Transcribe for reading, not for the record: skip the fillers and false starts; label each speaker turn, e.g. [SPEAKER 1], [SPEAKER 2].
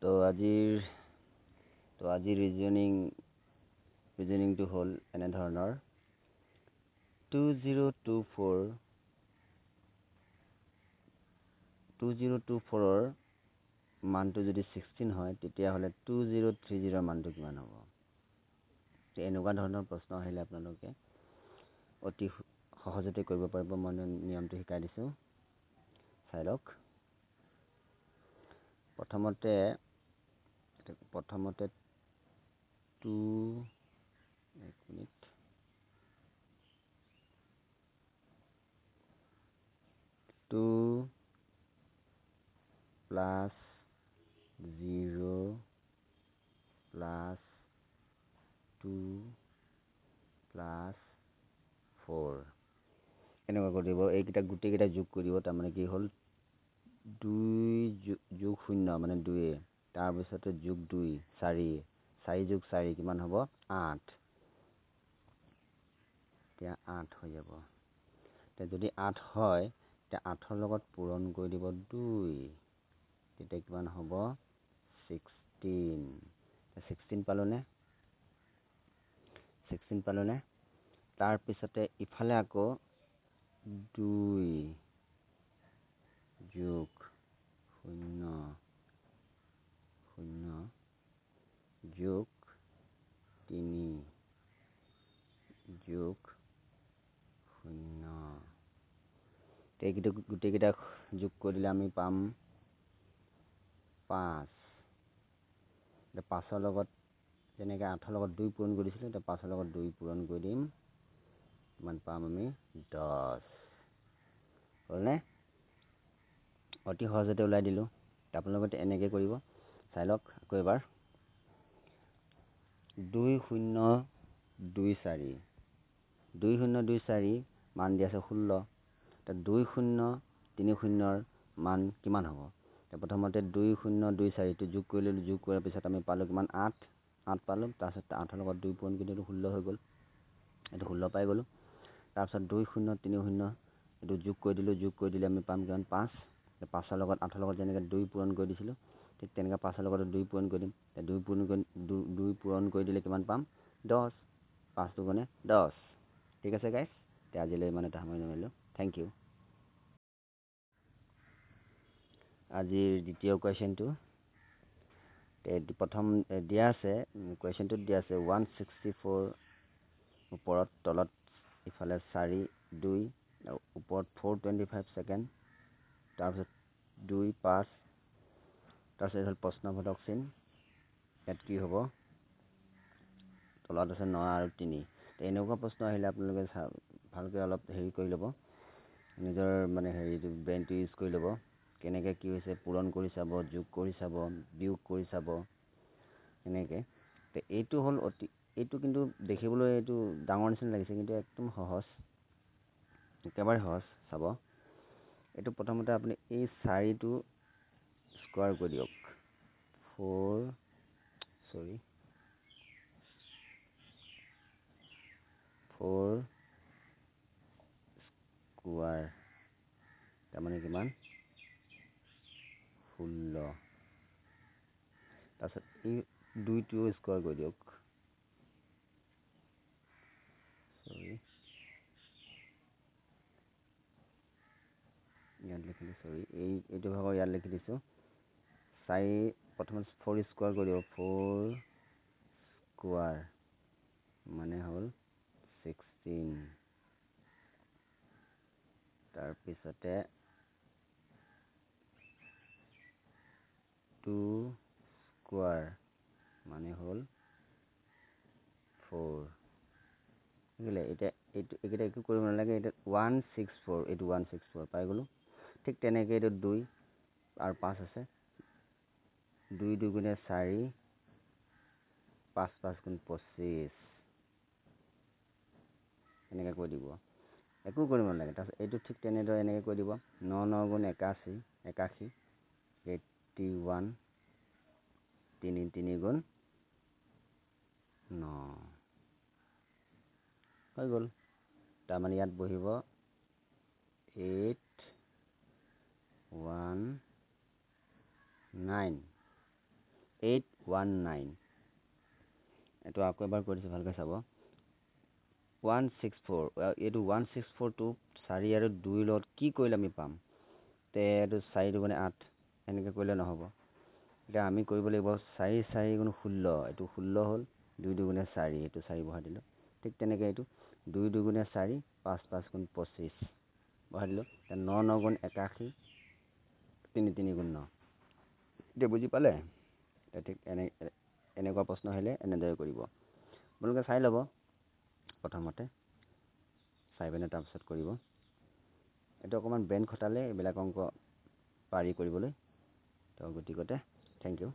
[SPEAKER 1] আজিৰ ৰিজনিংটো হ'ল এনে ধৰণৰ 2024ৰ মানটো যদি 16 হয় তেতিয়াহ'লে 2030ৰ মানটো কিমান হ'ব? এনেকুৱা ধৰণৰ প্ৰশ্ন আহিলে আপোনালোকে অতি সহজতে কৰিব পাৰিব। মই নিয়মটো শিকাই দিছোঁ, চাই লওক। প্ৰথমতে 2 + 0 + 2 + 4 এনেকুৱা কৰি দিব। এইকেইটা গোটেইকেইটা যোগ কৰি দিব। তাৰমানে কি হ'ল 2 যোগ 0 মানে 2, তাৰপিছতে যোগ 2 4, 4 যোগ 4 কিমান হ'ব? 8। এতিয়া 8 হৈ যাব। এতিয়া যদি 8 হয় তেতিয়া 8ৰ লগত পূৰণ কৰি দিব 2, তেতিয়া কিমান হ'ব? 16। 16 পালোনে? তাৰপিছতে ইফালে আকৌ 2 যোগ 0 0 যোগ 3 যোগ 0। এইকেইটা গোটেইকেইটা যোগ কৰি দিলে আমি পাম 5। 5ৰ লগত যেনেকৈ 8ৰ লগত 2 পূৰণ কৰি দিছিলোঁ, এতিয়া 5ৰ লগত 2 পূৰণ কৰি দিম, কিমান পাম আমি? 10। হ'লনে? অতি সহজতে ওলাই দিলোঁ। আপোনালোকে এনেকৈ কৰিব, চাই লওক আকৌ এবাৰ। 2024 মান দি আছে 16। এতিয়া 2030ৰ মান কিমান হ'ব? প্ৰথমতে 2024টো যোগ কৰি ল'লোঁ। যোগ কৰাৰ পিছত আমি পালোঁ কিমান? 8 পালোঁ। তাৰপিছত 8ৰ লগত 2 পূৰণ কৰি দিলোঁ, 16 হৈ গ'ল। এইটো 16 পাই গ'লোঁ। তাৰপিছত 2030 এইটো যোগ কৰি দিলোঁ। যোগ কৰি দিলে আমি পাম কিমান? 5। 5ৰ লগত 8ৰ লগত যেনেকৈ 2 পূৰণ কৰি দিছিলোঁ, ঠিক তেনেকৈ 5ৰ লগত 2 পূৰণ কৰি দিম। 2 পূৰণ কৰি দিলে কিমান পাম? 10। 5 দুগুণে 10। ঠিক আছে গাইছ, এতিয়া আজিলৈ ইমানতে সামৰণি মাৰিলোঁ। Thank you. আজিৰ দ্বিতীয় কুৱেশ্যনটো প্ৰথম দিয়া আছে, কুৱেশ্যনটোত দিয়া আছে 164 ওপৰত, তলত ইফালে 4 2, ওপৰত 425 ছেকেণ্ড, তাৰপিছত 2 5, তাৰপিছত হ'ল প্ৰশ্নবোধক চিন। ইয়াত কি হ'ব? তলত আছে 9 আৰু 3। এনেকুৱা প্ৰশ্ন আহিলে আপোনালোকে ভালকৈ অলপ হেৰি কৰি ল'ব, নিজৰ মানে হেৰিটো ব্ৰেইনটো ইউজ কৰি ল'ব। কেনেকৈ কি হৈছে পূৰণ কৰি চাব, যোগ কৰি চাব, বিয়োগ কৰি চাব, এনেকৈ। এইটো হ'ল এইটো কিন্তু দেখিবলৈ এইটো ডাঙৰ নিচিনা লাগিছে, কিন্তু একদম সহজ, একেবাৰে সহজ। চাব, এইটো প্ৰথমতে আপুনি এই 4টো স্কোৱাৰ কৰি দিয়ক। 4 স্কোৱাৰ তাৰমানে কিমান? 16। তাৰপিছত এই 2টো স্কোৱাৰ কৰি দিয়ক। ইয়াত লিখিলোঁ, এইটো ভাগৰ ইয়াত লিখি দিছোঁ। 4 প্ৰথমে 4 স্কোৱাৰ কৰি দিব। 4 স্কোৱাৰ মানে হ'ল 16। তাৰপিছতে 2 স্কোৱাৰ মানে হ'ল 4। বুজিলে? এতিয়া এইকেইটা একো কৰিব নালাগে। এতিয়া 164, এইটো 164 পাই গ'লোঁ। ঠিক তেনেকৈ এইটো 2 আৰু 5 আছে। 2 দুগুণে 4, 5 5 গুণ 25, এনেকৈ কৰি দিব। একো কৰিব নালাগে। তাৰপিছত এইটো ঠিক তেনেদৰে এনেকৈ কৰি দিব। 9 9 গুণ 81, 81, 81, 3 3 গুণ 9 হৈ গ'ল। তাৰমানে ইয়াত বহিব 819। 819 এইটো আকৌ এবাৰ কৈ দিছোঁ ভালকৈ চাব 164 এইটো 164টো 4 আৰু 2 লগত কি কৰিলে আমি পাম তে এইটো 4 দুগুণে 8 এনেকৈ কৰিলে নহ'ব এতিয়া আমি কৰিব লাগিব 4 4 গুণ 16 এইটো 16 হ'ল 2 দুগুণে 4 এইটো 4 বহাই দিলোঁ ঠিক তেনেকৈ এইটো 2 দুগুণে 4 5 5 গুণ 25 বহাই দিলোঁ 9 9 গুণ 81 3 3 গুণ 9 এতিয়া বুজি পালে ঠিক এনেকুৱা প্ৰশ্ন আহিলে এনেদৰে কৰিব আপোনালোকে চাই ল'ব প্ৰথমতে চাই পিনে তাৰপিছত কৰিব এইটো অকণমান ব্ৰেইন খটালে এইবিলাক অংক পাৰি কৰিবলৈ তো গতিকতে থেংক ইউ